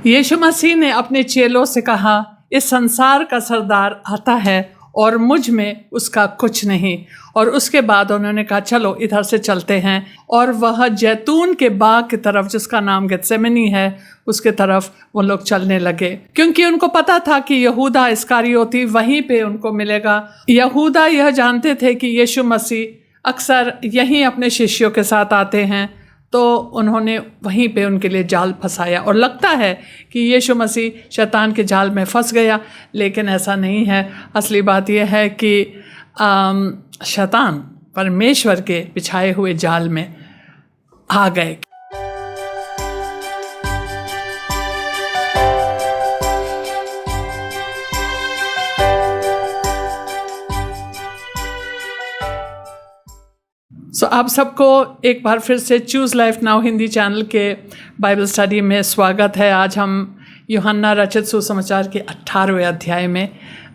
यीशु मसीह ने अपने चेलों से कहा, इस संसार का सरदार आता है और मुझ में उसका कुछ नहीं। और उसके बाद उन्होंने कहा चलो इधर से चलते हैं, और वह जैतून के बाग की तरफ, जिसका नाम गेत्सेमनी है, उसके तरफ वो लोग चलने लगे, क्योंकि उनको पता था कि यहूदा इस्करियोती वहीं पे उनको मिलेगा। यहूदा यह जानते थे कि यीशु मसीह अक्सर यहीं अपने शिष्यों के साथ आते हैं, तो उन्होंने वहीं पे उनके लिए जाल फंसाया। और लगता है कि यीशु मसीह शैतान के जाल में फंस गया, लेकिन ऐसा नहीं है। असली बात यह है कि शैतान परमेश्वर के बिछाए हुए जाल में आ गए। आप सबको एक बार फिर से choose life now Hindi channel के बाइबल स्टडी में स्वागत है। आज हम यूहन्ना रचित सुसमाचार के 18वें अध्याय में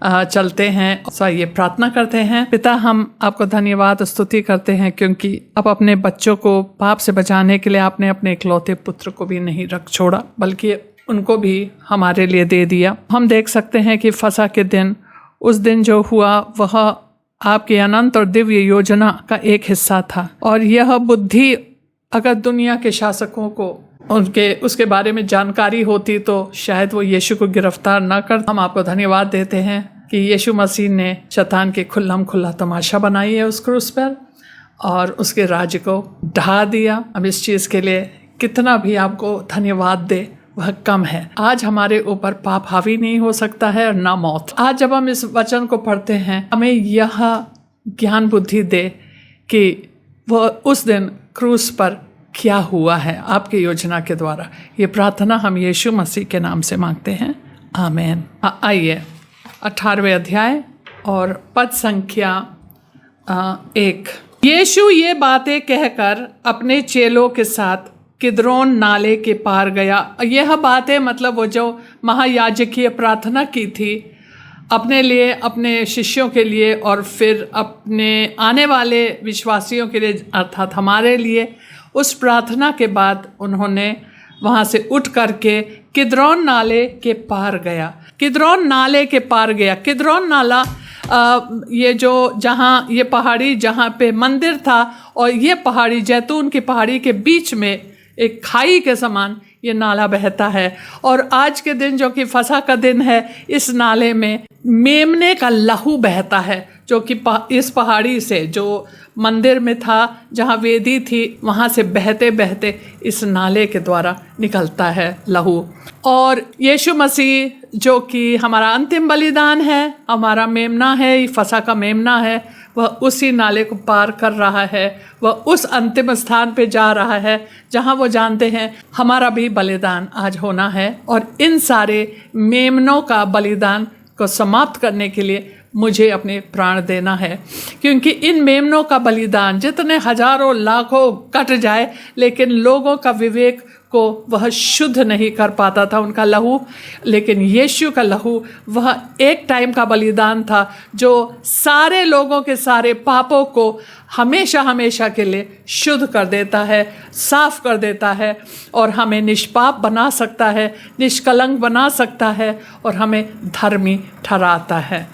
चलते हैं। ये प्रार्थना करते हैं। पिता, हम आपको धन्यवाद स्तुति करते हैं, क्योंकि अब अपने बच्चों को पाप से बचाने के लिए आपने अपने इकलौते पुत्र को भी नहीं रख छोड़ा, बल्कि उनको भी हमारे लिए दे दिया। हम देख सकते हैं कि फसह के दिन, उस दिन जो हुआ वह आपकी अनंत और दिव्य योजना का एक हिस्सा था। और यह बुद्धि अगर दुनिया के शासकों को उसके बारे में जानकारी होती तो शायद वो यीशु को गिरफ्तार न कर। हम आपको धन्यवाद देते हैं कि यीशु मसीह ने शैतान के खुल्ला तमाशा बनाई है उस क्रूस पर, और उसके राज्य को ढा दिया। हम इस चीज़ के लिए कितना भी आपको धन्यवाद दे वह कम है। आज हमारे ऊपर पाप हावी नहीं हो सकता है और ना मौत। आज जब हम इस वचन को पढ़ते हैं, हमें यह ज्ञान बुद्धि दे कि वह उस दिन क्रूस पर क्या हुआ है आपकी योजना के द्वारा। ये प्रार्थना हम यीशु मसीह के नाम से मांगते हैं, आमीन। आइए 18वें अध्याय और पद संख्या 1। यीशु ये बातें कहकर अपने चेलों के साथ किद्रोन नाले के पार गया। यह बातें मतलब वो जो महायाजकीय प्रार्थना की थी अपने लिए, अपने शिष्यों के लिए, और फिर अपने आने वाले विश्वासियों के लिए, अर्थात हमारे लिए। उस प्रार्थना के बाद उन्होंने वहाँ से उठ करके किद्रोन नाले के पार गया। किद्रोन नाले के पार गया। किद्रोन नाला ये जो जहाँ ये पहाड़ी जहाँ पे मंदिर था, और ये पहाड़ी जैतून की पहाड़ी के बीच में एक खाई के समान ये नाला बहता है। और आज के दिन जो कि फसह का दिन है, इस नाले में मेमने का लहू बहता है, जो कि इस पहाड़ी से जो मंदिर में था, जहाँ वेदी थी, वहाँ से बहते बहते इस नाले के द्वारा निकलता है लहू। और यीशु मसीह जो कि हमारा अंतिम बलिदान है, हमारा मेमना है, फसह का मेमना है, वह उसी नाले को पार कर रहा है। वह उस अंतिम स्थान पे जा रहा है जहाँ वो जानते हैं हमारा भी बलिदान आज होना है। और इन सारे मेमनों का बलिदान को समाप्त करने के लिए मुझे अपने प्राण देना है, क्योंकि इन मेमनों का बलिदान जितने हजारों लाखों कट जाए, लेकिन लोगों का विवेक को वह शुद्ध नहीं कर पाता था, उनका लहू। लेकिन यीशु का लहू वह एक टाइम का बलिदान था जो सारे लोगों के सारे पापों को हमेशा हमेशा के लिए शुद्ध कर देता है, साफ कर देता है, और हमें निष्पाप बना सकता है, निष्कलंक बना सकता है, और हमें धर्मी ठहराता है।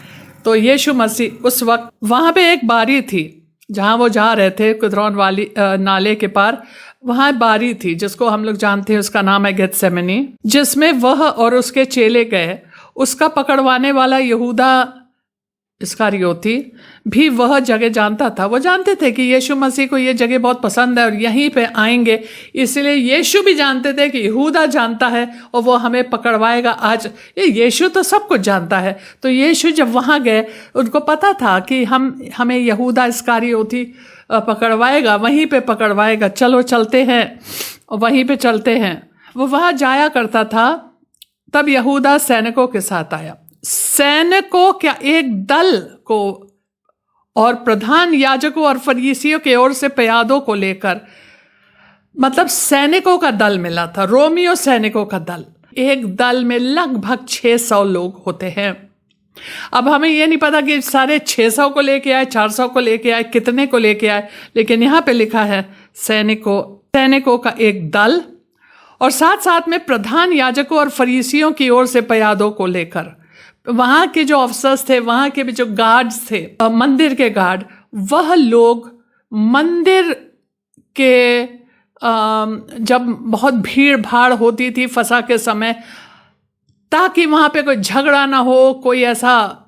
तो यीशु मसीह उस वक्त वहाँ पे एक बारी थी जहाँ वो जा रहे थे, किद्रोन वाली नाले के पार। वहाँ बारी थी जिसको हम लोग जानते हैं, उसका नाम है गेत्सेमनी, जिसमें वह और उसके चेले गए। उसका पकड़वाने वाला यहूदा इस्करियोती भी वह जगह जानता था। वो जानते थे कि यीशु मसीह को ये जगह बहुत पसंद है और यहीं पे आएंगे, इसलिए यीशु भी जानते थे कि यहूदा जानता है और वो हमें पकड़वाएगा आज। ये यीशु तो सब कुछ जानता है। तो यीशु जब वहाँ गए, उनको पता था कि हमें यहूदा इस्करियोती पकड़वाएगा, वहीं पे पकड़वाएगा। चलो चलते हैं, और वहीं पे चलते हैं। वो वहाँ जाया करता था। तब यहूदा सैनिकों के साथ आया। सैनिकों क्या, एक दल को, और प्रधान याजकों और फरीसियों की ओर से प्यादों को लेकर, मतलब सैनिकों का दल मिला था, रोमियो सैनिकों का दल। एक दल में लगभग 600 लोग होते हैं। अब हमें ये नहीं पता कि सारे 600 को लेके आए, 400 को लेके आए, कितने को लेके आए, लेकिन यहाँ पे लिखा है सैनिकों का एक दल, और साथ साथ में प्रधान याजकों और फरीसियों की ओर से पयादों को लेकर, वहाँ के जो अफसर्स थे, वहाँ के भी जो गार्ड्स थे, मंदिर के गार्ड, वह लोग मंदिर के जब बहुत भीड़ भाड़ होती थी फसह के समय, ताकि वहाँ पे कोई झगड़ा ना हो, कोई ऐसा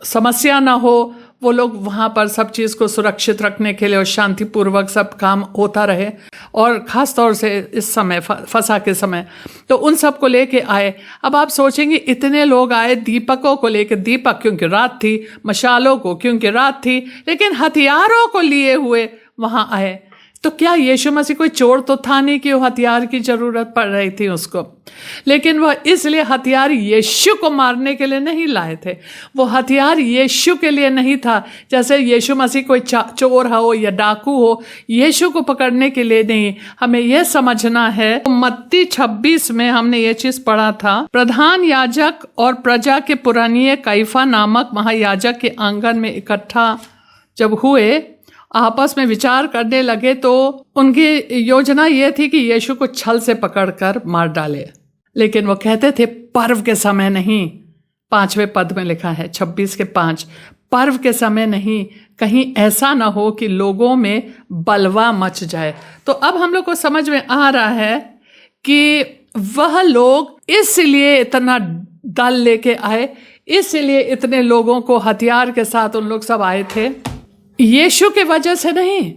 समस्या ना हो, वो लोग वहाँ पर सब चीज़ को सुरक्षित रखने के लिए और शांतिपूर्वक सब काम होता रहे। और ख़ास तौर से इस समय फसह के समय तो उन सब को लेके आए। अब आप सोचेंगे इतने लोग आए दीपकों को लेके, दीपक क्योंकि रात थी, मशालों को क्योंकि रात थी, लेकिन हथियारों को लिए हुए वहाँ आए। तो क्या यीशु मसीह कोई चोर तो था नहीं कि वो हथियार की ज़रूरत पड़ रही थी उसको, लेकिन वह इसलिए हथियार यीशु को मारने के लिए नहीं लाए थे। वो हथियार यीशु के लिए नहीं था, जैसे यीशु मसीह कोई चोर हो या डाकू हो, यीशु को पकड़ने के लिए नहीं। हमें यह समझना है, मत्ती 26 में हमने ये चीज़ पढ़ा था, प्रधान याजक और प्रजा के पुरानिये कैफा नामक महायाजक के आंगन में इकट्ठा जब हुए, आपस में विचार करने लगे, तो उनकी योजना ये थी कि यीशु को छल से पकड़कर मार डाले। लेकिन वो कहते थे पर्व के समय नहीं, 5वें पद में लिखा है 26:5, पर्व के समय नहीं, कहीं ऐसा ना हो कि लोगों में बलवा मच जाए। तो अब हम लोग को समझ में आ रहा है कि वह लोग इसलिए इतना दल लेके आए, इसलिए इतने लोगों को हथियार के साथ उन लोग सब आए थे, यीशु के वजह से नहीं,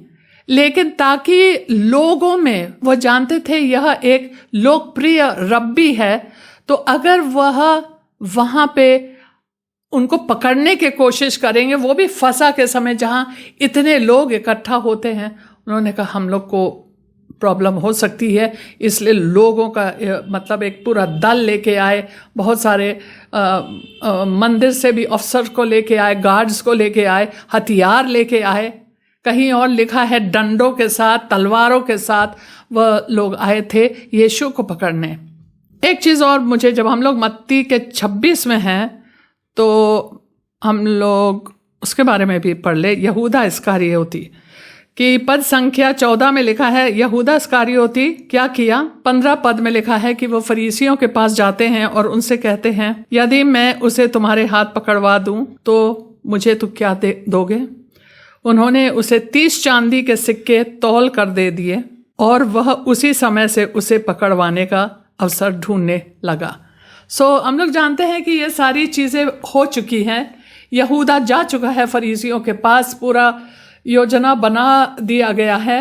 लेकिन ताकि लोगों में, वो जानते थे यह एक लोकप्रिय रब्बी है, तो अगर वह वहाँ पे उनको पकड़ने की कोशिश करेंगे, वो भी फसह के समय जहाँ इतने लोग इकट्ठा होते हैं, उन्होंने कहा हम लोग को प्रॉब्लम हो सकती है, इसलिए लोगों का मतलब एक पूरा दल लेके आए, बहुत सारे मंदिर से भी अफसर को लेके आए, गार्ड्स को लेके आए, हथियार लेके आए। कहीं और लिखा है डंडों के साथ, तलवारों के साथ वह लोग आए थे यीशु को पकड़ने। एक चीज़ और मुझे, जब हम लोग मत्ती के 26 में हैं तो हम लोग उसके बारे में भी पढ़ ले, यहूदा इस्करियोती कि पद संख्या 14 में लिखा है, यहूदा इस्करियोती क्या किया। 15 पद में लिखा है कि वो फरीसियों के पास जाते हैं और उनसे कहते हैं, यदि मैं उसे तुम्हारे हाथ पकड़वा दूं तो मुझे तो क्या दोगे। उन्होंने उसे 30 चांदी के सिक्के तौल कर दे दिए और वह उसी समय से उसे पकड़वाने का अवसर ढूंढने लगा। हम लोग जानते हैं कि ये सारी चीज़ें हो चुकी हैं, यहूदा जा चुका है फरीसियों के पास, पूरा योजना बना दिया गया है,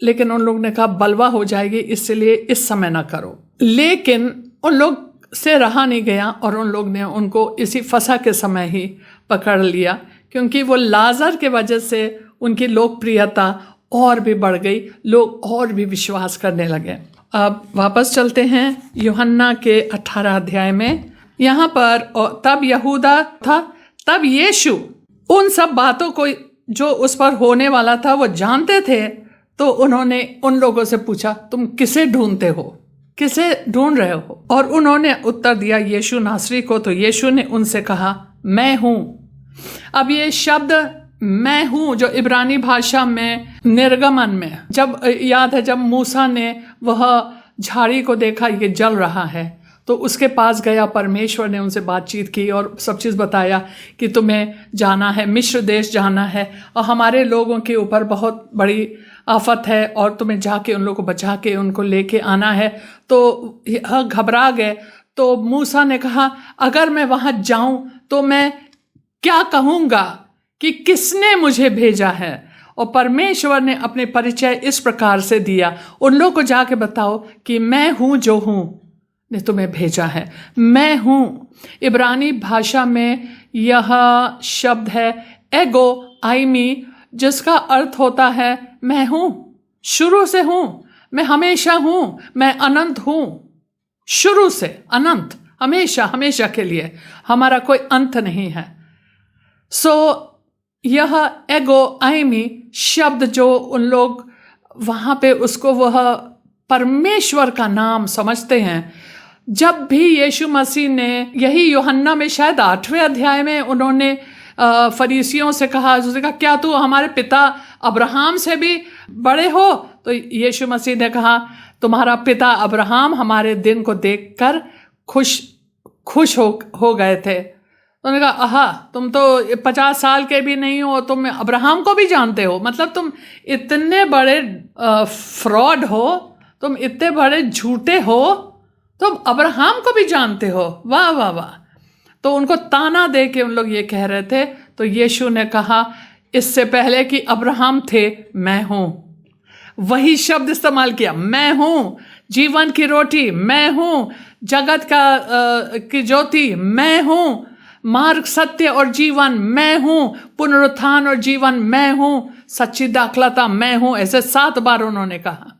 लेकिन उन लोग ने कहा बलवा हो जाएगी, इसलिए इस समय ना करो। लेकिन उन लोग से रहा नहीं गया और उन लोग ने उनको इसी फसह के समय ही पकड़ लिया, क्योंकि वो लाजर के वजह से उनकी लोकप्रियता और भी बढ़ गई, लोग और भी विश्वास करने लगे। अब वापस चलते हैं यूहन्ना के 18 अध्याय में। यहाँ पर तब यहूदा था, तब यीशु उन सब बातों को जो उस पर होने वाला था वो जानते थे, तो उन्होंने उन लोगों से पूछा, तुम किसे ढूंढते हो, किसे ढूंढ रहे हो। और उन्होंने उत्तर दिया, यीशु नासरी को। तो यीशु ने उनसे कहा, मैं हूँ। अब ये शब्द मैं हूँ जो इब्रानी भाषा में निर्गमन में, जब याद है जब मूसा ने वह झाड़ी को देखा ये जल रहा है, तो उसके पास गया, परमेश्वर ने उनसे बातचीत की और सब चीज़ बताया कि तुम्हें जाना है, मिस्र देश जाना है और हमारे लोगों के ऊपर बहुत बड़ी आफत है और तुम्हें जाके उन लोगों को बचा के उनको लेके आना है। तो घबरा गए। तो मूसा ने कहा, अगर मैं वहाँ जाऊँ तो मैं क्या कहूँगा कि किसने मुझे भेजा है। और परमेश्वर ने अपने परिचय इस प्रकार से दिया, उन लोगों को जाके बताओ कि मैं हूँ जो हूँ ने तुम्हें भेजा है। मैं हूँ, इब्रानी भाषा में यह शब्द है एगो आइमी, जिसका अर्थ होता है मैं हूँ, शुरू से हूँ, मैं हमेशा हूँ, मैं अनंत हूँ। शुरू से अनंत, हमेशा, हमेशा के लिए, हमारा कोई अंत नहीं है। यह एगो आइमी शब्द जो उन लोग वहाँ पे उसको वह परमेश्वर का नाम समझते हैं। जब भी यीशु मसीह ने, यही यूहन्ना में शायद 8वें अध्याय में उन्होंने फरीसियों से कहा, उसने कहा क्या तू हमारे पिता अब्राहम से भी बड़े हो, तो यीशु मसीह ने कहा, तुम्हारा पिता अब्राहम हमारे दिन को देखकर खुश हो गए थे। तो उन्होंने कहा, आहा, तुम तो 50 साल के भी नहीं हो, तुम अब्राहम को भी जानते हो, मतलब तुम इतने बड़े फ्रॉड हो, तुम इतने बड़े झूठे हो, तुम अब्राहम को भी जानते हो, वाह वाह वाह। तो उनको ताना दे के उन लोग ये कह रहे थे। तो यीशु ने कहा, इससे पहले कि अब्राहम थे, मैं हूँ। वही शब्द इस्तेमाल किया, मैं हूँ जीवन की रोटी, मैं हूँ जगत की ज्योति, मैं हूँ मार्ग, सत्य और जीवन, मैं हूँ पुनरुत्थान और जीवन, मैं हूँ सच्ची दाखलता, मैं हूँ। ऐसे 7 बार उन्होंने कहा।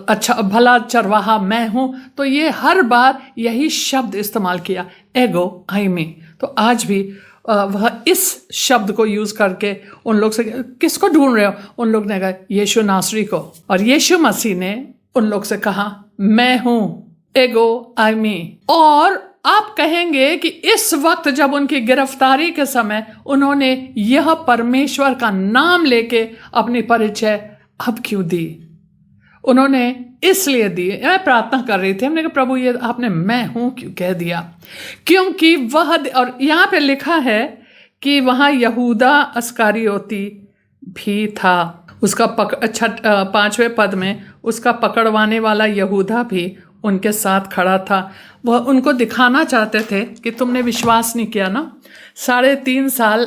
अच्छा भला चरवाहा मैं हूँ। तो ये हर बार यही शब्द इस्तेमाल किया, एगो आइमी। तो आज भी वह इस शब्द को यूज करके उन लोग से, किसको ढूंढ रहे हो? उन लोग ने कहा यीशु नासरी को। और यीशु मसीह ने उन लोग से कहा, मैं हूँ, एगो आइमी। और आप कहेंगे कि इस वक्त जब उनकी गिरफ्तारी के समय उन्होंने यह परमेश्वर का नाम लेके अपनी परिचय अब क्यों दी? उन्होंने इसलिए दी, मैं प्रार्थना कर रही थी, हमने कहा प्रभु ये आपने मैं हूं क्यों कह दिया? क्योंकि वह, और यहाँ पे लिखा है कि वहाँ यहूदा अस्कारियोती भी था, उसका 5वें पद में उसका पकड़वाने वाला यहूदा भी उनके साथ खड़ा था। वह उनको दिखाना चाहते थे कि तुमने विश्वास नहीं किया ना, 3.5 साल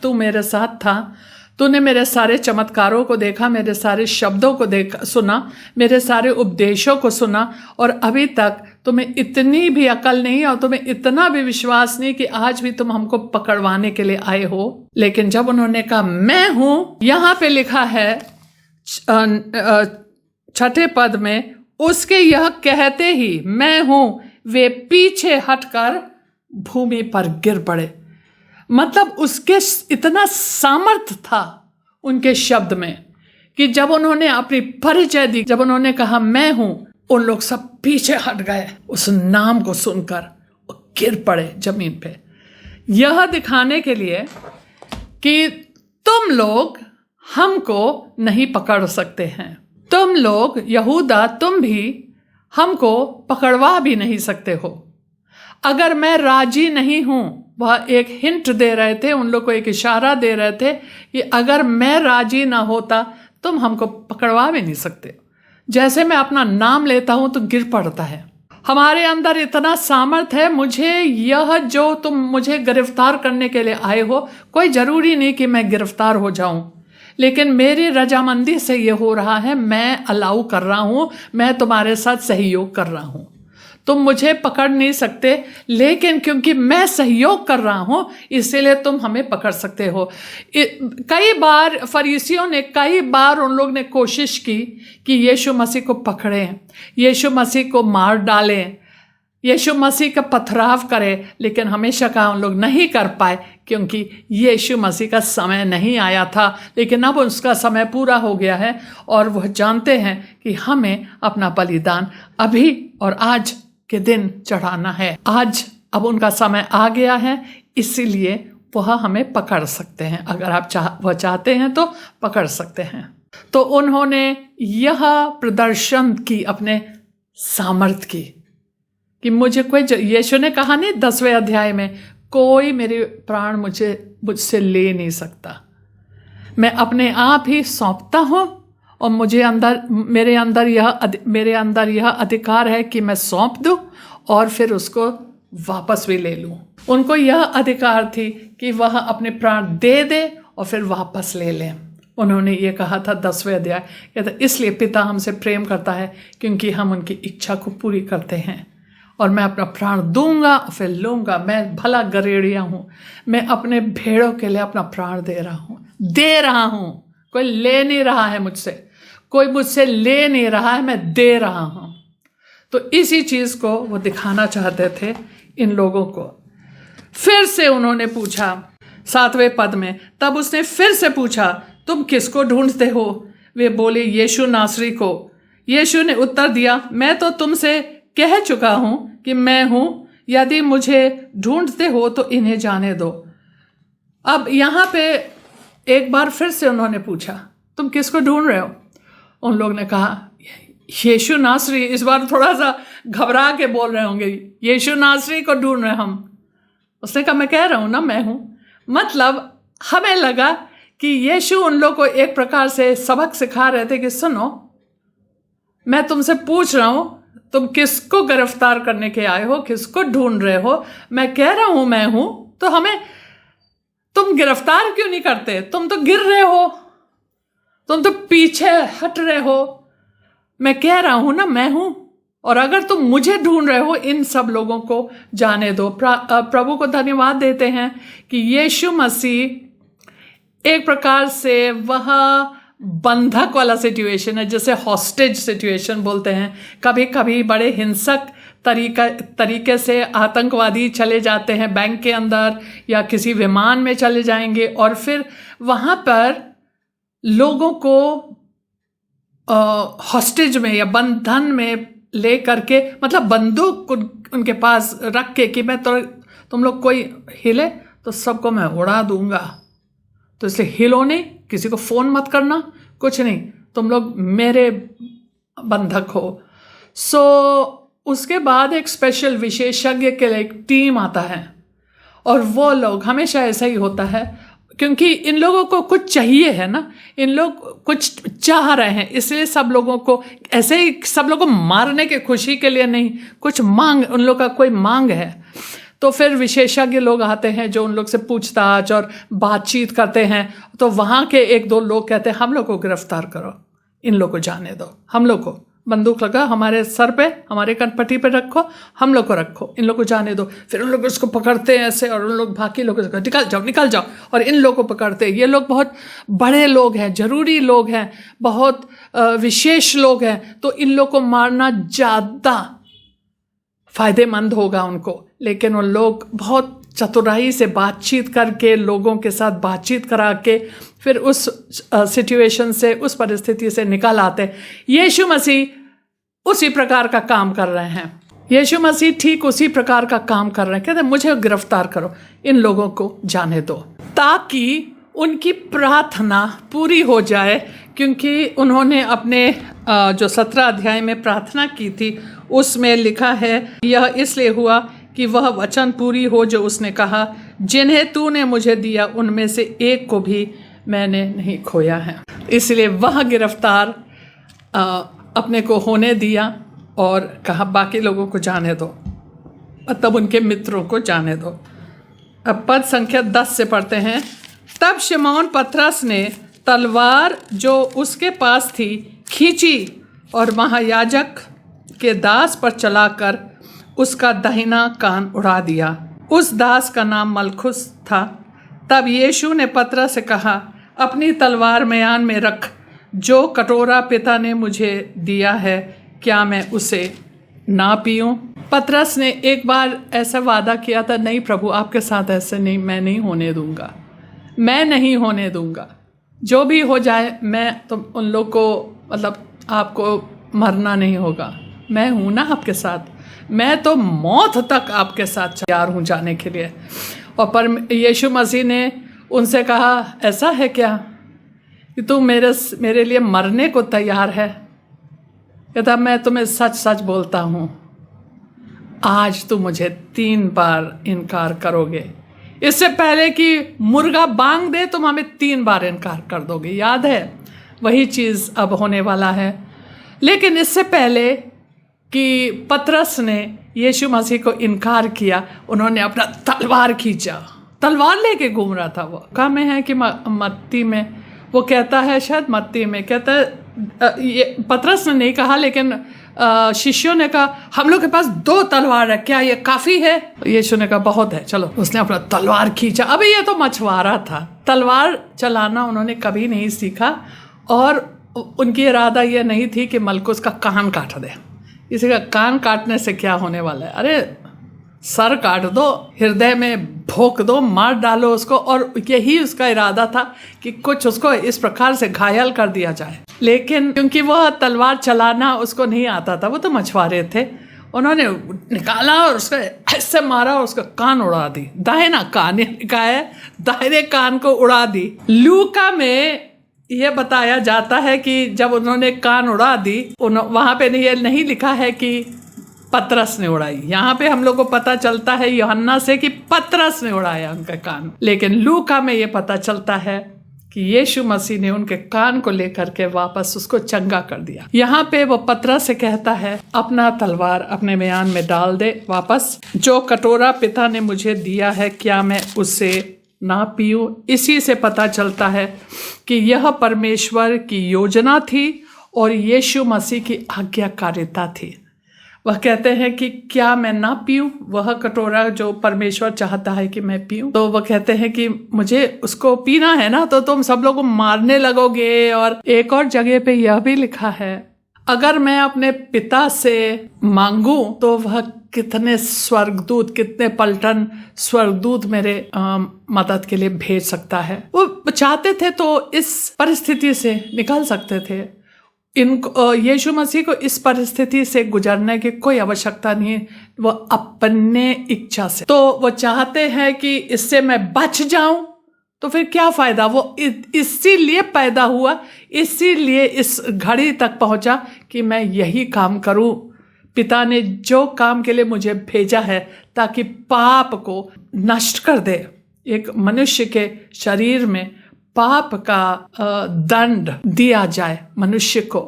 तू मेरे साथ था, तूने मेरे सारे चमत्कारों को देखा, मेरे सारे शब्दों को सुना, मेरे सारे उपदेशों को सुना, और अभी तक तुम्हें इतनी भी अकल नहीं और तुम्हें इतना भी विश्वास नहीं कि आज भी तुम हमको पकड़वाने के लिए आए हो। लेकिन जब उन्होंने कहा मैं हूं, यहां पे लिखा है 6ठे पद में, उसके यह कहते ही मैं हूं, वे पीछे हटकर भूमि पर गिर पड़े। मतलब उसके इतना सामर्थ्य था उनके शब्द में कि जब उन्होंने अपनी परिचय दी, जब उन्होंने कहा मैं हूं, उन लोग सब पीछे हट गए उस नाम को सुनकर और गिर पड़े जमीन पे। यह दिखाने के लिए कि तुम लोग हमको नहीं पकड़ सकते हैं, तुम लोग यहूदा, तुम भी हमको पकड़वा भी नहीं सकते हो। अगर मैं राजी नहीं हूं, वह एक हिंट दे रहे थे, उन लोग को एक इशारा दे रहे थे कि अगर मैं राजी ना होता तुम हमको पकड़वा भी नहीं सकते। जैसे मैं अपना नाम लेता हूं तो गिर पड़ता है। हमारे अंदर इतना सामर्थ्य है, मुझे यह जो तुम मुझे गिरफ्तार करने के लिए आए हो, कोई जरूरी नहीं कि मैं गिरफ्तार हो जाऊं, लेकिन मेरी रजामंदी से ये हो रहा है, मैं अलाउ कर रहा हूं, मैं तुम्हारे साथ सहयोग कर रहा हूं। तुम मुझे पकड़ नहीं सकते, लेकिन क्योंकि मैं सहयोग कर रहा हूं इसीलिए तुम हमें पकड़ सकते हो। कई बार फरीसियों ने, कई बार उन लोग ने कोशिश की कि यीशु मसीह को पकड़ें, यीशु मसीह को मार डालें, यीशु मसीह का पथराव करें, लेकिन हमेशा कहा उन लोग नहीं कर पाए क्योंकि यीशु मसीह का समय नहीं आया था। लेकिन अब उसका समय पूरा हो गया है और वह जानते हैं कि हमें अपना बलिदान अभी और आज के दिन चढ़ाना है। आज अब उनका समय आ गया है, इसीलिए वह हमें पकड़ सकते हैं। अगर आप वह चाहते हैं तो पकड़ सकते हैं। तो उन्होंने यह प्रदर्शन की अपने सामर्थ्य की कि मुझे कोई, यीशु ने कहा नहीं 10वें अध्याय में, कोई मेरे प्राण मुझसे ले नहीं सकता, मैं अपने आप ही सौंपता हूँ और मेरे अंदर यह अधिकार है कि मैं सौंप दूं और फिर उसको वापस भी ले लूं। उनको यह अधिकार थी कि वह अपने प्राण दे दे और फिर वापस ले लें। उन्होंने ये कहा था 10वें अध्याय, कहता इसलिए पिता हमसे प्रेम करता है क्योंकि हम उनकी इच्छा को पूरी करते हैं, और मैं अपना प्राण दूंगा और फिर लूंगा। मैं भला गरेड़िया हूँ, मैं अपने भेड़ों के लिए अपना प्राण दे रहा हूँ। कोई ले नहीं रहा है मुझसे, कोई मुझसे ले नहीं रहा है, मैं दे रहा हूँ। तो इसी चीज को वो दिखाना चाहते थे इन लोगों को। फिर से उन्होंने पूछा 7वें पद में, तब उसने फिर से पूछा, तुम किसको ढूंढते हो? वे बोले, यीशु नासरी को। यीशु ने उत्तर दिया, मैं तो तुमसे कह चुका हूं कि मैं हूं, यदि मुझे ढूंढते हो तो इन्हें जाने दो। अब यहां पे एक बार फिर से उन्होंने पूछा, तुम किसको ढूंढ रहे हो? उन लोग ने कहा यीशु नासरी, इस बार थोड़ा सा घबरा के बोल रहे होंगे, यीशु नासरी को ढूंढ रहे हम। उसने कहा मैं कह रहा हूँ ना मैं हूँ। मतलब हमें लगा कि यीशु उन लोग को एक प्रकार से सबक सिखा रहे थे कि सुनो, मैं तुमसे पूछ रहा हूँ तुम किसको गिरफ्तार करने के आए हो, किसको ढूंढ रहे हो। मैं कह रहा हूँ मैं हूँ, तो हमें तुम गिरफ्तार क्यों नहीं करते? तुम तो गिर रहे हो, तुम तो पीछे हट रहे हो। मैं कह रहा हूं ना मैं हूं, और अगर तुम मुझे ढूंढ रहे हो इन सब लोगों को जाने दो। प्रभु को धन्यवाद देते हैं कि यीशु मसीह एक प्रकार से वह बंधक वाला सिचुएशन है, जैसे हॉस्टेज सिचुएशन बोलते हैं। कभी कभी बड़े हिंसक तरीके से आतंकवादी चले जाते हैं बैंक के अंदर या किसी विमान में चले जाएंगे, और फिर वहाँ पर लोगों को हॉस्टेज में या बंधन में ले करके, मतलब बंदूक उनके पास रख के कि मैं तो तुम लोग कोई हिले तो सबको मैं उड़ा दूंगा, तो इसलिए हिलो नहीं, किसी को फ़ोन मत करना, कुछ नहीं, तुम लोग मेरे बंधक हो। सो उसके बाद एक स्पेशल विशेषज्ञ के लिए एक टीम आता है, और वो लोग, हमेशा ऐसा ही होता है क्योंकि इन लोगों को कुछ चाहिए है ना, इन लोग कुछ चाह रहे हैं, इसलिए सब लोगों को ऐसे ही, सब लोगों को मारने के खुशी के लिए नहीं, कुछ मांग, उन लोग का कोई मांग है। तो फिर विशेषज्ञ लोग आते हैं जो उन लोग से पूछताछ और बातचीत करते हैं। तो वहाँ के एक दो लोग कहते हैं हम लोग को गिरफ्तार करो, इन लोग को जाने दो, हम लोग को बंदूक लगा हमारे सर पे, हमारे कनपट्टी पे रखो, हम लोग को रखो, इन लोग को जाने दो। फिर उन लोग उसको पकड़ते हैं ऐसे, और उन लोग बाकी लोगों से निकल जाओ निकल जाओ, और इन लोगों को पकड़ते हैं। ये लोग बहुत बड़े लोग हैं, जरूरी लोग हैं, बहुत विशेष लोग हैं, तो इन लोग को मारना ज़्यादा फायदेमंद होगा उनको। लेकिन उन लोग बहुत चतुराई से बातचीत करके, लोगों के साथ बातचीत करा के फिर उस सिचुएशन से, उस परिस्थिति से निकल आते। यीशु मसीह उसी प्रकार का काम कर रहे हैं, यीशु मसीह ठीक उसी प्रकार का काम कर रहे हैं। कहते हैं मुझे गिरफ्तार करो, इन लोगों को जाने दो, ताकि उनकी प्रार्थना पूरी हो जाए। क्योंकि उन्होंने अपने जो 17 अध्याय में प्रार्थना की थी उसमें लिखा है, यह इसलिए हुआ कि वह वचन पूरी हो जो उसने कहा, जिन्हें तूने मुझे दिया उनमें से एक को भी मैंने नहीं खोया है। इसलिए वह गिरफ्तार अपने को होने दिया और कहा बाकी लोगों को जाने दो, तब उनके मित्रों को जाने दो। अब पद संख्या 10 से पढ़ते हैं। तब शिमोन पतरस ने तलवार जो उसके पास थी खींची और महायाजक के दास पर चलाकर उसका दाहिना कान उड़ा दिया। उस दास का नाम मलखुस था। तब यीशु ने पतरस से कहा, अपनी तलवार म्यान में रख, जो कटोरा पिता ने मुझे दिया है क्या मैं उसे ना पीऊं? पतरस ने एक बार ऐसा वादा किया था, नहीं प्रभु आपके साथ ऐसे नहीं, मैं नहीं होने दूंगा, मैं नहीं होने दूंगा, जो भी हो जाए मैं तो उन लोग को, मतलब आपको मरना नहीं होगा, मैं हूँ ना आपके साथ, मैं तो मौत तक आपके साथ तैयार हूँ जाने के लिए। और पर यीशु मसीह ने उनसे कहा, ऐसा है क्या कि तू मेरे लिए मरने को तैयार है? कहता मैं तुम्हें सच सच बोलता हूँ, आज तू मुझे 3 बार इनकार करोगे। इससे पहले कि मुर्गा बांग दे तुम हमें 3 बार इनकार कर दोगे। याद है, वही चीज़ अब होने वाला है। लेकिन इससे पहले कि पतरस ने यीशु मसीह को इनकार किया, उन्होंने अपना तलवार खींचा, तलवार लेके घूम रहा था वो। कहाँ में है कि मत्ती में वो कहता है, शायद मत्ती में कहता है, ये पतरस ने नहीं कहा लेकिन शिष्यों ने कहा हम लोग के पास 2 तलवार है, क्या ये काफ़ी है? यीशु ने कहा बहुत है, चलो। उसने अपना तलवार खींचा। अभी ये तो मछुआरा था, तलवार चलाना उन्होंने कभी नहीं सीखा, और उनकी इरादा ये नहीं थी कि मलकुस का कान काट दे। किसी का कान काटने से क्या होने वाला है? अरे सर काट दो, हृदय में भोंक दो, मार डालो उसको। और यही उसका इरादा था कि कुछ उसको इस प्रकार से घायल कर दिया जाए। लेकिन क्योंकि वह तलवार चलाना उसको नहीं आता था, वो तो मछुआरे थे, उन्होंने निकाला और उसका ऐसे मारा और उसका कान उड़ा दी, दाहिना कान का है, दाहिने कान को उड़ा दी। लूका में ये बताया जाता है कि जब उन्होंने कान उड़ा दी, वहाँ पे ये नहीं लिखा है कि पतरस ने उड़ाई। यहाँ पे हम लोग को पता चलता है यूहन्ना से कि पतरस ने उड़ाया उनका कान, लेकिन लूका में ये पता चलता है कि यीशु मसीह ने उनके कान को लेकर के वापस उसको चंगा कर दिया। यहाँ पे वो पतरस से कहता है अपना तलवार अपने म्यान में डाल दे वापस। जो कटोरा पिता ने मुझे दिया है, क्या मैं उससे ना पीऊं? इसी से पता चलता है कि यह परमेश्वर की योजना थी और यीशु मसीह की आज्ञाकारिता थी। वह कहते हैं कि क्या मैं ना पीऊं वह कटोरा जो परमेश्वर चाहता है कि मैं पीऊं? तो वह कहते हैं कि मुझे उसको पीना है ना, तो तुम सब लोग मारने लगोगे। और एक और जगह पे यह भी लिखा है, अगर मैं अपने पिता से मांगू तो वह कितने स्वर्गदूत, कितने पलटन स्वर्गदूत मेरे मदद के लिए भेज सकता है। वो चाहते थे तो इस परिस्थिति से निकल सकते थे। यीशु मसीह को इस परिस्थिति से गुजरने की कोई आवश्यकता नहीं है। वो अपने इच्छा से, तो वो चाहते हैं कि इससे मैं बच जाऊं, तो फिर क्या फायदा? वो इसीलिए पैदा हुआ, इसीलिए इस घड़ी तक पहुंचा कि मैं यही काम करूं। पिता ने जो काम के लिए मुझे भेजा है ताकि पाप को नष्ट कर दे। एक मनुष्य के शरीर में पाप का दंड दिया जाए मनुष्य को।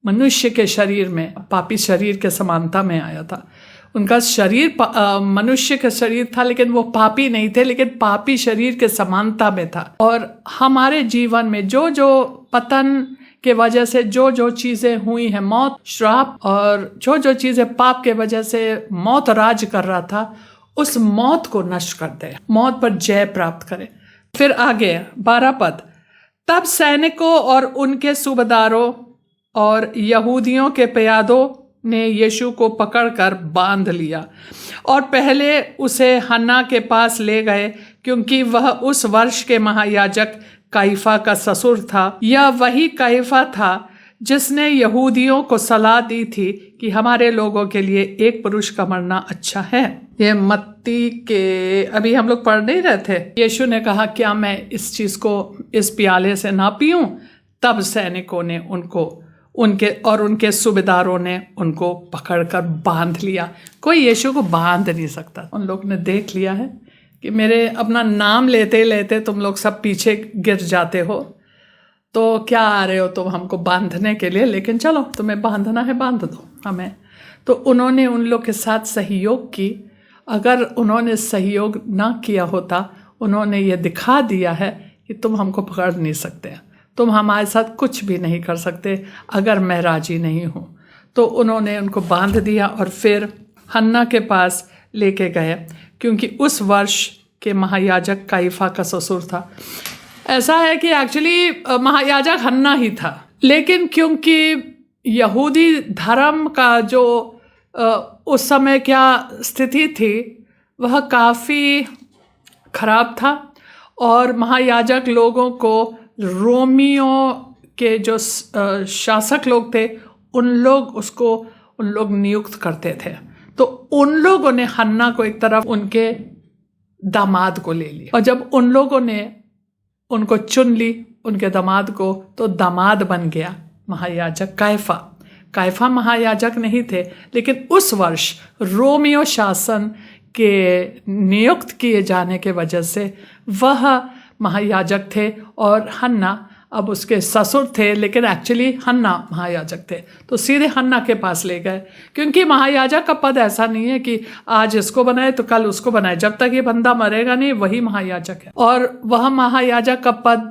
मनुष्य के शरीर में, पापी शरीर के समानता में आया था। उनका शरीर मनुष्य का शरीर था, लेकिन वो पापी नहीं थे, लेकिन पापी शरीर के समानता में था। और हमारे जीवन में जो जो पतन के वजह से जो जो चीजें हुई हैं, मौत, श्राप और जो जो चीजें पाप के वजह से मौत राज कर रहा था, उस मौत को नष्ट कर दे, मौत पर जय प्राप्त करे। फिर आगे 12 पद, तब सैनिकों और उनके सूबेदारों और यहूदियों के प्यादों ने यीशु को पकड़कर बांध लिया और पहले उसे हन्ना के पास ले गए, क्योंकि वह उस वर्ष के महायाजक काइफा का ससुर था। यह वही काइफा था जिसने यहूदियों को सलाह दी थी कि हमारे लोगों के लिए एक पुरुष का मरना अच्छा है। ये मत्ती के अभी हम लोग पढ़ नहीं रहे थे। यीशु ने कहा क्या मैं इस चीज को, इस प्याले से ना पीऊं? तब सैनिकों ने उनके सूबेदारों ने उनको पकड़कर बांध लिया। कोई यीशु को बांध नहीं सकता। उन लोग ने देख लिया है कि मेरे अपना नाम लेते लेते तुम लोग सब पीछे गिर जाते हो, तो क्या आ रहे हो तुम हमको बांधने के लिए? लेकिन चलो, तुम्हें बांधना है बांध दो हमें। तो उन्होंने उन लोग के साथ सहयोग की। अगर उन्होंने सहयोग ना किया होता, उन्होंने ये दिखा दिया है कि तुम हमको पकड़ नहीं सकते, तुम हमारे साथ कुछ भी नहीं कर सकते अगर मैं राजी नहीं हूँ। तो उन्होंने उनको बांध दिया और फिर हन्ना के पास लेके गए, क्योंकि उस वर्ष के महायाजक काइफा का ससुर था। ऐसा है कि एक्चुअली महायाजक हन्ना ही था, लेकिन क्योंकि यहूदी धर्म का जो उस समय क्या स्थिति थी वह काफ़ी खराब था, और महायाजक लोगों को रोमियों के जो शासक लोग थे उन लोग नियुक्त करते थे। तो उन लोगों ने हन्ना को एक तरफ उनके दामाद को ले लिया, और जब उन लोगों ने उनको चुन ली, उनके दामाद को, तो दामाद बन गया महायाजक काइफा। काइफा महायाजक नहीं थे, लेकिन उस वर्ष रोमियो शासन के नियुक्त किए जाने के वजह से वह महायाजक थे, और हन्ना अब उसके ससुर थे, लेकिन एक्चुअली हन्ना महायाजक थे। तो सीधे हन्ना के पास ले गए, क्योंकि महायाजक का पद ऐसा नहीं है कि आज इसको बनाए तो कल उसको बनाए। जब तक ये बंदा मरेगा नहीं, वही महायाजक है। और वह महायाजक का पद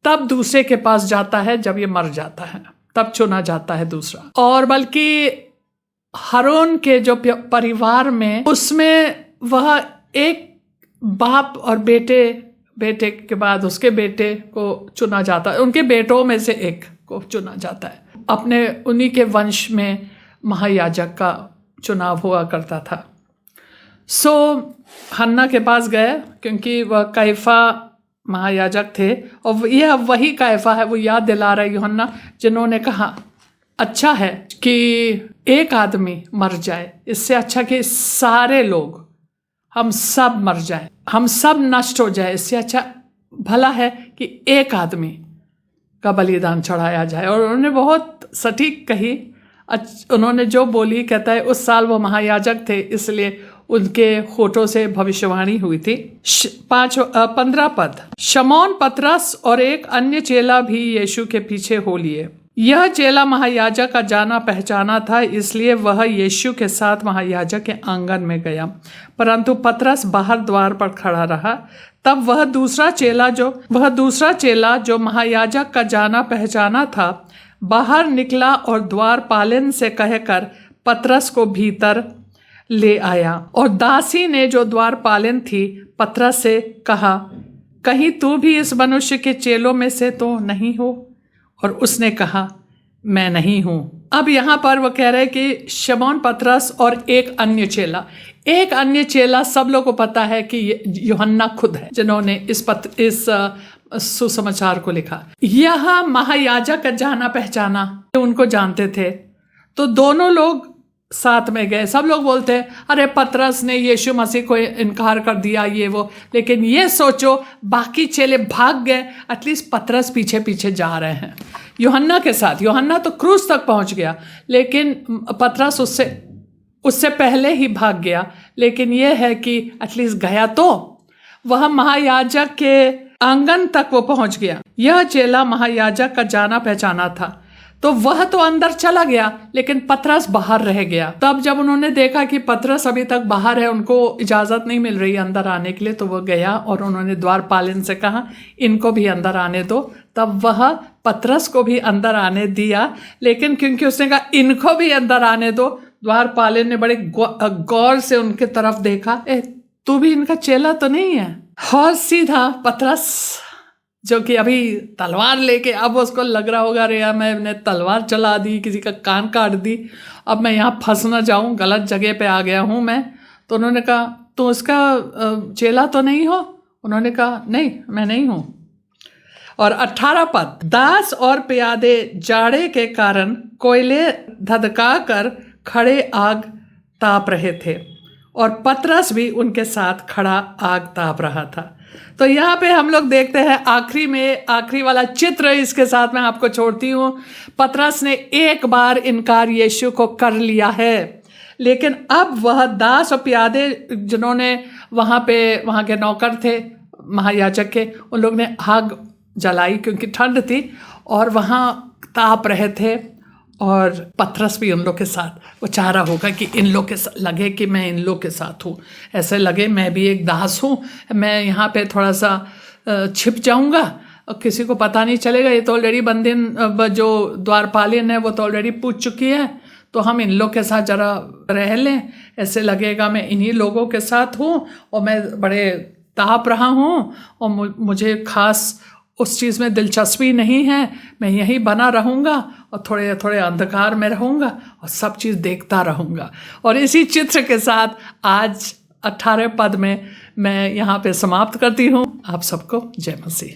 तब दूसरे के पास जाता है जब ये मर जाता है, तब चुना जाता है दूसरा। और बल्कि हारून के जो परिवार में, उसमें वह एक बाप और बेटे के बाद उसके बेटे को चुना जाता है, उनके बेटों में से एक को चुना जाता है। अपने उन्हीं के वंश में महायाजक का चुनाव हुआ करता था। सो हन्ना के पास गए, क्योंकि वह काइफा महायाजक थे, और यह वही काइफा है, वो याद दिला रहा है यूहन्ना, जिन्होंने कहा अच्छा है कि एक आदमी मर जाए, इससे अच्छा कि सारे लोग, हम सब मर जाए, हम सब नष्ट हो जाए, इससे अच्छा भला है कि एक आदमी का बलिदान चढ़ाया जाए। और उन्होंने बहुत सटीक कही, उन्होंने जो बोली, कहता है उस साल वो महायाजक थे इसलिए उनके होठों से भविष्यवाणी हुई थी। 15 पद, शमौन पतरस और एक अन्य चेला भी यीशु के पीछे हो लिए। यह चेला महायाजक का जाना पहचाना था, इसलिए वह यीशु के साथ महायाजक के आंगन में गया, परंतु पतरस बाहर द्वार पर खड़ा रहा। तब वह दूसरा चेला जो महायाजक का जाना पहचाना था बाहर निकला और द्वारपालिन से कहकर पतरस को भीतर ले आया। और दासी ने जो द्वारपालिन थी पतरस से कहा, कहीं तू भी इस मनुष्य के चेलों में से तो नहीं हो? और उसने कहा, मैं नहीं हूं। अब यहाँ पर वो कह रहे कि शमौन पतरस और एक अन्य चेला, सब लोगों को पता है कि यूहन्ना खुद है जिन्होंने इस सुसमाचार को लिखा। यह महायाजक का जाना पहचाना, उनको जानते थे, तो दोनों लोग साथ में गए। सब लोग बोलते हैं अरे पतरस ने यीशु मसीह को इनकार कर दिया, ये वो, लेकिन ये सोचो बाकी चेले भाग गए, एटलीस्ट पतरस पीछे पीछे जा रहे हैं यूहन्ना के साथ। यूहन्ना तो क्रूस तक पहुंच गया, लेकिन पतरस उससे पहले ही भाग गया। लेकिन यह है कि एटलीस्ट गया तो वह महायाजक के आंगन तक वो पहुंच गया। यह चेला महायाजक का जाना पहचाना था, तो वह तो अंदर चला गया, लेकिन पतरस बाहर रह गया। तब जब उन्होंने देखा कि पतरस अभी तक बाहर है, उनको इजाज़त नहीं मिल रही अंदर आने के लिए, तो वो गया और उन्होंने द्वारपालिन से कहा इनको भी अंदर आने दो। तब वह पतरस को भी अंदर आने दिया, लेकिन क्योंकि उसने कहा इनको भी अंदर आने दो, द्वारपालिन ने बड़े गौर से उनके तरफ देखा, तू भी इनका चेला तो नहीं है? और सीधा पतरस, जो कि अभी तलवार लेके, अब उसको लग रहा होगा अरे यार मैंने तलवार चला दी, किसी का कान काट दी, अब मैं यहाँ फंस ना जाऊँ, गलत जगह पे आ गया हूँ मैं। तो उन्होंने कहा तो उसका चेला तो नहीं हो? उन्होंने कहा नहीं, मैं नहीं हूँ। और 18 पद, दास और प्यादे जाड़े के कारण कोयले धधका कर खड़े आग ताप रहे थे, और पतरस भी उनके साथ खड़ा आग ताप रहा था। तो यहाँ पे हम लोग देखते हैं आखिरी वाला चित्र इसके साथ मैं आपको छोड़ती हूँ। पतरस ने एक बार इनकार यीशु को कर लिया है, लेकिन अब वह दास और प्यादे जिन्होंने वहाँ के नौकर थे महायाजक के, उन लोग ने आग जलाई क्योंकि ठंड थी और वहाँ ताप रहे थे। और पतरस भी उन लोग के साथ, वो चाह रहा होगा कि इन लोग के लगे कि मैं इन लोग के साथ हूँ, ऐसे लगे मैं भी एक दास हूँ, मैं यहाँ पे थोड़ा सा छिप जाऊँगा और किसी को पता नहीं चलेगा, ये तो ऑलरेडी बंदिन जो द्वारपालिन है वो तो ऑलरेडी पूछ चुकी है, तो हम इन लोग के साथ ज़रा रह लें, ऐसे लगेगा मैं इन्हीं लोगों के साथ हूँ और मैं बड़े ताप रहा हूँ और मुझे खास उस चीज़ में दिलचस्पी नहीं है, मैं यहीं बना रहूँगा और थोड़े थोड़े अंधकार में रहूँगा और सब चीज़ देखता रहूँगा। और इसी चित्र के साथ आज 18 पद में मैं यहाँ पे समाप्त करती हूँ। आप सबको जय मसीह।